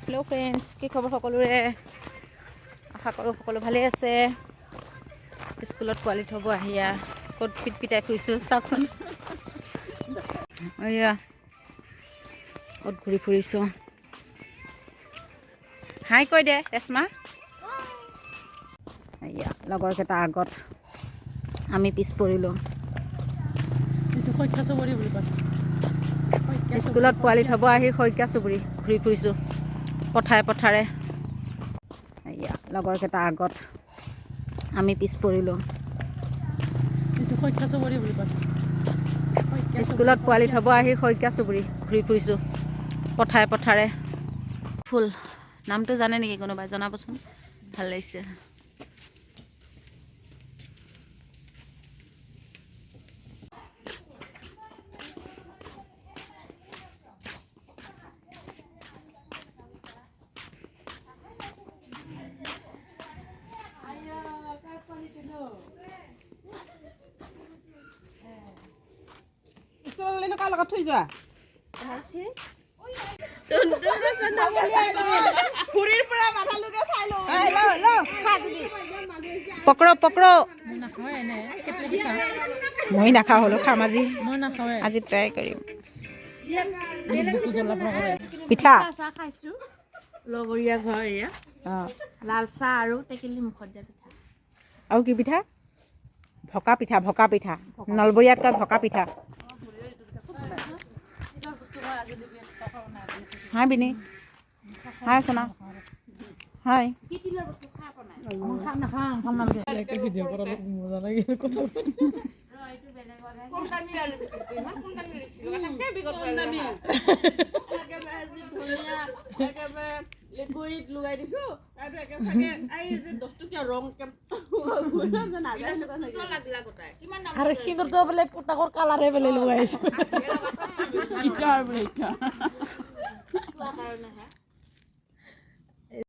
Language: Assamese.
হেল্ল' ফ্ৰেণ্ডছ, কি খবৰ সকলোৰে? আশা কৰোঁ সকলো ভালেই আছে। স্কুলত পোৱালি থ'ব আহিয়া ক'ত পিটপিটাই ফুৰিছোঁ চাওকচোন। এয়া ক'ত ঘূৰি ফুৰিছোঁ। হাই কৈ দে ৰেশ্মা। এয়া লগৰকেইটা আগত, আমি পিছ পৰিলোঁ। স্কুলত পোৱালি থ'ব আহি শইকীয়া চুবুৰী ঘূৰি ফুৰিছোঁ পথাৰে পথাৰে। এয়া লগৰকেইটা আগত, আমি পিছ পৰিলোঁ। স্কুলত পোৱালি থ'ব আহি শইকীয়া চুবুৰী ঘূৰি ফুৰিছোঁ পথাৰে পথাৰে। ফুল নামটো জানে নেকি কোনোবাই? জনাবচোন, ভাল লাগিছে। স্কুললৈ কাৰ লগত থৈ যোৱা? পকৰো পকৰো। মই নাখাওঁ হ'লেও খাম আজি। আজি ট্ৰাই কৰিম। পিঠা চাহ খাইছোঁ লগৰীয়া ঘৰ এয়া। অঁ, লাল চাহ আৰু টেকেলি মুখত দিয়া পিঠা। আৰু কি পিঠা? ভকা পিঠা, ভকা পিঠা। নলবৰীয়াত কয় ভকা পিঠা। হাই বিনি, হাই সোনা, হাই। আৰু সিহঁতো বোলে পুতাকৰ কালাৰে বোলে লগাইছে।